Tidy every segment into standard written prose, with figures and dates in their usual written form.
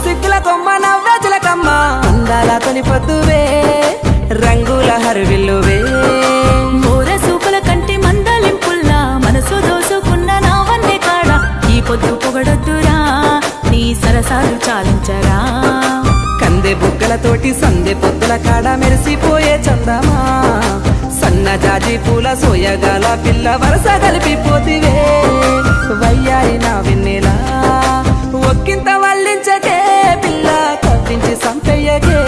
సిక్కుల కొమ్మ నవ్వే చిలకమ్మ అందాల తొలి పొద్దువే రంగుల హరివిల్లువే మోర సూపుల కంటి మందలింపుల్లా మనసు దోసుకున్న నా వన్నే కాడ ఈ పొద్దు పొగడొద్దురా నీ సరసాలు చాలించరా కందె బుగ్గలతోటి సందె పొద్దుల కాడ మెరిసిపోయే చందమా సన్న జాజి పూల సోయగాల పిల్ల వరస కలిపిపోతివే వయ్యారి నా వెన్నెలా ఒక్కింత వల్లించకే పిల్ల కవ్వించి సంపెయ్యకే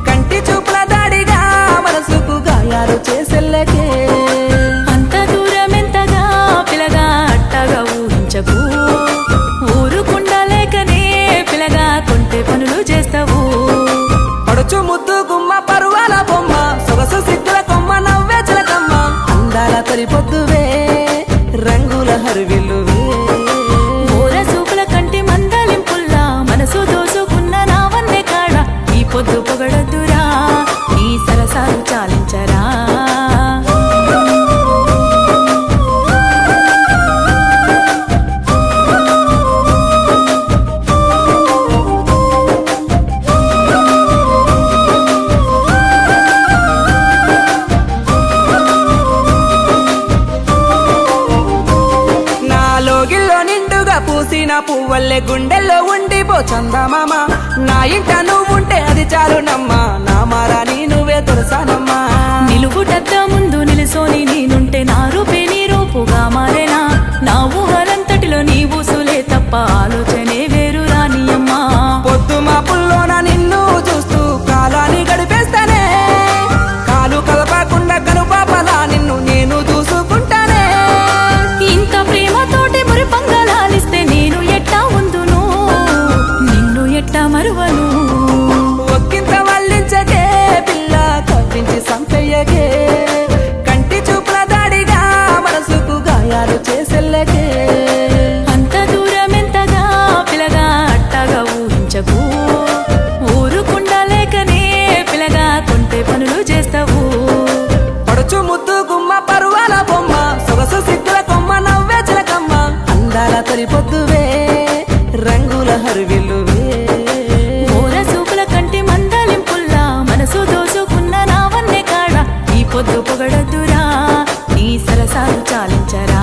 కంటి చూపుల దాడిగా మనసుకు గాయాలు చేసెల్లకే అంత దూరం ఎంతగా పిలగా అట్టగా ఊహించకు ఊరుకుండలేకనే పిలగా కొంటె పనులు చేస్తావు పడుచు ముద్దు గుమ్మ పరువాల బొమ్మ సొగసు సిక్కుల కొమ్మ నవ్వే చిలకమ్మ అందాల తొలి పొద్దువే రంగుల హరివిల్లువే మోర సూపుల కంటి మందలింపుల్లా మనసు దోసుకున్న నా వన్నే కాడ ఈ పొద్దు పొగడొద్దురా నీ సరసాలు చాలించరా లోగిల్లో నిండుగా పూసిన పువ్వల్లే గుండెల్లో ఉండిపో చందమామ నా ఇంట నువ్వుంటే అది చాలు నమ్మా నా మారాని నువ్వే తొలసానమ్మా నిలువుటద్ద ముందు నిలుసోని నేనుంటే నా రూపే నీ రూపుగా మారేనా నా ఊహలంతటిలో నీ ఊసులే తప్ప ఆలోచనే వేరు రానియమ్మా పొద్దు మా పుల్లోన నిన్ను చూస్తూ కాలాన్ని గడిపేస్తానే కాలు కదపకుండా కనుపాపలా నిన్ను నేను చూసుకుంటానే ఇంత ప్రేమతోటి మురి పంగలాలిస్తే నేను ఎట్టా ఉందును నిన్ను ఎట్టా మరువను ఒక్కింత వల్లించకే పిల్ల కవ్వించి సంపెయ్యకే కంటి చూపుల దాడిగా మనసుకు గాయాలు చేసెల్లకే అంత దూరం ఎంతగా పిలగా అట్టగా ఊహించకు ఊరుకుండలేకనే పిలగా కొంటె పనులు చేస్తావు పడుచు ముద్దు గుమ్మ పరువాల బొమ్మ సొగసు సిక్కుల కొమ్మ నవ్వే చిలకమ్మ అందాల తొలి పొద్దువే రంగుల హరివిల్లువే మోర సూపుల కంటి మందలింపుల్లా మనసు దోసుకున్న నా వన్నే కాడ ఈ పొద్దు పొగడొద్దురా నీ సరసాలు చాలించరా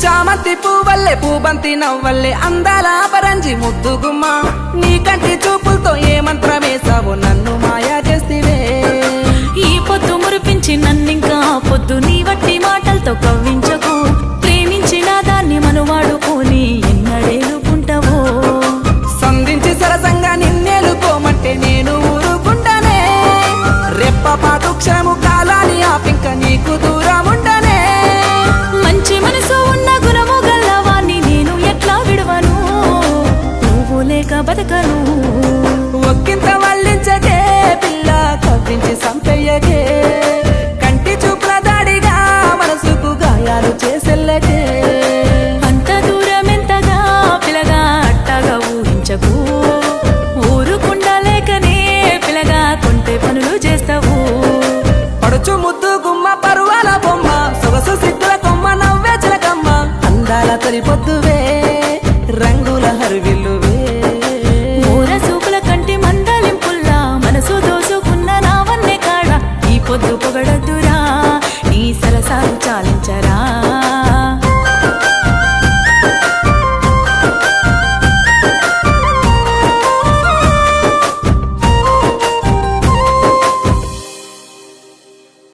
చామంతి పువ్వల్లే పూబంతి నవ్వల్లే అందాల పరంజి ముద్దు గుమ్మ నీ కంటి చూపులతో ఏ మంత్రమేసావో నన్ను మాయా చేస్తివే ఈ పొద్దు మురిపించి నన్నింకా పొద్దు నీ వట్టి మాటలతో కవ్వించకు ప్రేమించిన దాన్ని మనువాడుకొని ఎన్నడేలుకుంటావో సంధించి సరసంగా నిన్నేలుకోమంటే నేను ఊరుకుంటానే రెప్పపాటు క్షము కాలాన్ని ఆపింక నీకు దూరముండనే మంచి మనసు ఉన్న గుణము గల్లవాన్ని నేను ఎట్లా విడవను నువ్వు లేక బతకను ఒక్కింత వల్లించకే పిల్ల కవ్వించి సంపెయ్యకే కంటి చూపుల దాడిగా మనసుకు గాయాలు చేసెల్లకే అంత దూరం ఎంతగా పిలగా అట్టగా ఊహించకు ఊరుకుండలేకనే పిలగా కొంటె పనులు చేస్తావు పడుచు ముద్దు గుమ్మ పరువాల బొమ్మ సొగసు సిక్కుల కొమ్మ నవ్వే చిలకమ్మ అందాల తొలి పొద్దు